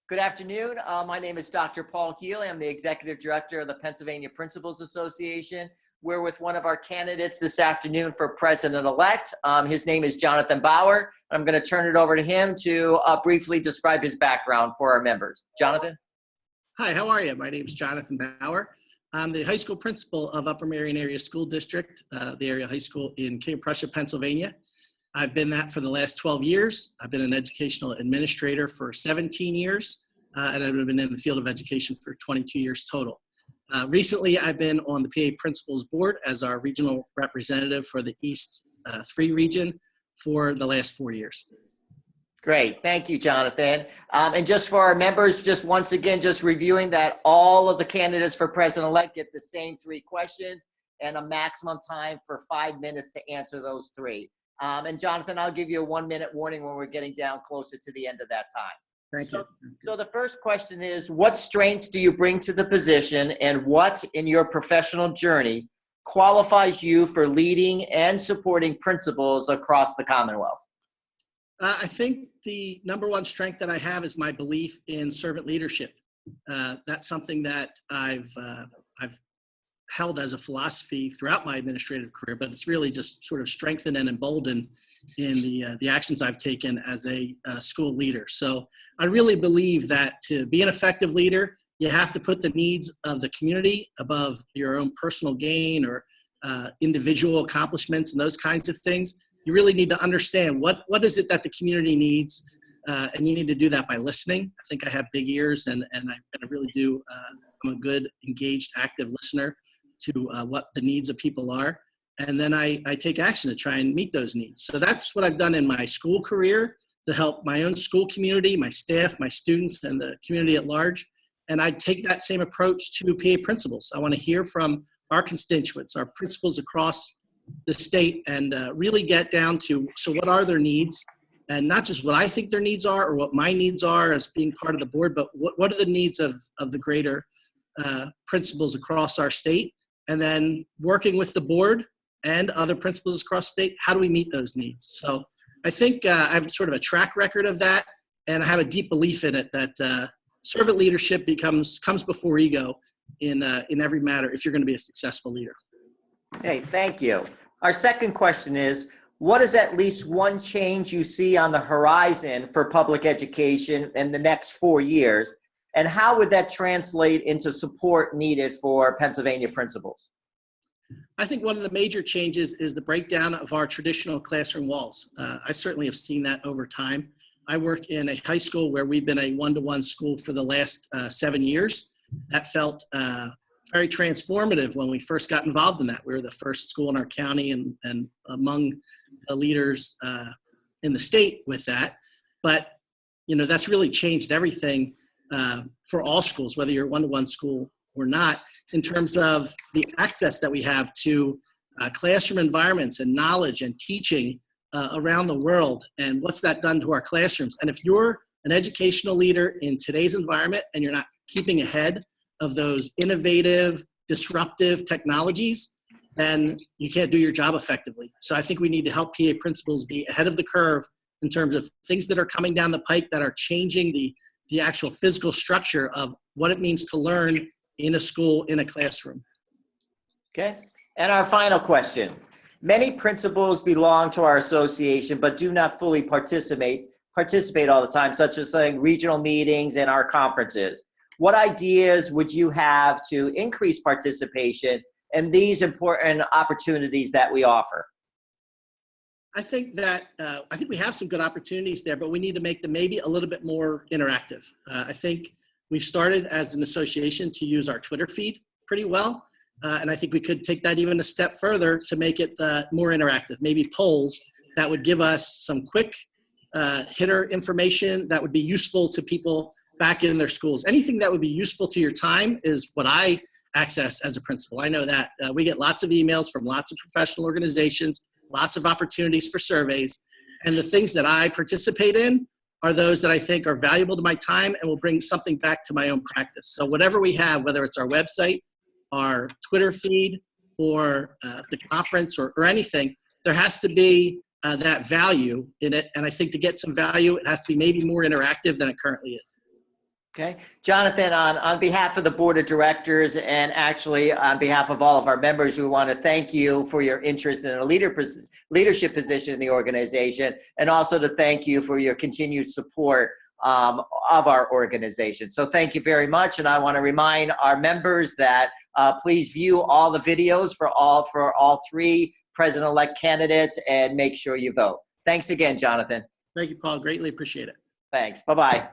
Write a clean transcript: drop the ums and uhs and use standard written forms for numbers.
Good afternoon. My name is Dr. Paul Healy. I'm the Executive Director of the Pennsylvania Principals Association. We're with one of our candidates this afternoon for President-elect. His name is Jonathan Bauer. I'm going to turn it over to him to briefly describe his background for our members. Jonathan? Hi, how are you? My name is Jonathan Bauer. I'm the high school principal of Upper Marion Area School District, the area high school in King of Prussia, Pennsylvania. I've been that for the last 12 years. I've been an educational administrator for 17 years, and I've been in the field of education for 22 years total. Recently, I've been on the PA Principals Board as our regional representative for the East 3 region for the last 4 years. Great. Thank you, Jonathan. And just for our members, just once again, just reviewing that all of the candidates for President-elect get the same 3 questions and a maximum time for 5 minutes to answer those 3. And Jonathan, I'll give you a 1-minute warning when we're getting down closer to the end of that time. Thank you. So the first question is, what strengths do you bring to the position, and what in your professional journey qualifies you for leading and supporting principals across the Commonwealth? I think the #1 strength that I have is my belief in servant leadership. That's something that I've held as a philosophy throughout my administrative career, but it's really just sort of strengthened and emboldened in the actions I've taken as a school leader. So I really believe that to be an effective leader, you have to put the needs of the community above your own personal gain or individual accomplishments and those kinds of things. You really need to understand what is it that the community needs, and you need to do that by listening. I think I have big ears, and I really do. I'm a good, engaged, active listener to what the needs of people are. And then I take action to try and meet those needs. So that's what I've done in my school career to help my own school community, my staff, my students, and the community at large. And I take that same approach to PA principals. I want to hear from our constituents, our principals across the state, and really get down to, so what are their needs? And not just what I think their needs are or what my needs are as being part of the board, but what are the needs of the greater principals across our state? And then working with the board and other principals across the state, how do we meet those needs? So I think I have sort of a track record of that, and I have a deep belief in it that servant leadership comes before ego in every matter if you're going to be a successful leader. Hey, thank you. Our second question is, what is at least one change you see on the horizon for public education in the next 4 years, and how would that translate into support needed for Pennsylvania principals? I think one of the major changes is the breakdown of our traditional classroom walls. I certainly have seen that over time. I work in a high school where we've been a 1-to-1 school for the last 7 years. That felt very transformative when we first got involved in that. We were the first school in our county and among the leaders in the state with that. But, you know, that's really changed everything for all schools, whether you're a 1-to-1 school or not, in terms of the access that we have to classroom environments and knowledge and teaching around the world, and what's that done to our classrooms. And if you're an educational leader in today's environment and you're not keeping ahead of those innovative, disruptive technologies, then you can't do your job effectively. So I think we need to help PA principals be ahead of the curve in terms of things that are coming down the pike that are changing the actual physical structure of what it means to learn in a school, in a classroom. Okay. And our final question. Many principals belong to our association, but do not fully participate all the time, such as like regional meetings and our conferences. What ideas would you have to increase participation in these important opportunities that we offer? I think we have some good opportunities there, but we need to make them maybe a little bit more interactive. I think we've started as an association to use our Twitter feed pretty well, and I think we could take that even a step further to make it more interactive. Maybe polls that would give us some quick hitter information that would be useful to people back in their schools. Anything that would be useful to your time is what I access as a principal. I know that we get lots of emails from lots of professional organizations, lots of opportunities for surveys, and the things that I participate in are those that I think are valuable to my time and will bring something back to my own practice. So whatever we have, whether it's our website, our Twitter feed, or the conference or anything, there has to be that value in it. And I think to get some value, it has to be maybe more interactive than it currently is. Okay. Jonathan, on behalf of the board of directors and actually on behalf of all of our members, we want to thank you for your interest in a leadership position in the organization, and also to thank you for your continued support of our organization. So thank you very much. And I want to remind our members that please view all the videos for all three president-elect candidates and make sure you vote. Thanks again, Jonathan. Thank you, Paul. Greatly appreciate it. Thanks. Bye-bye.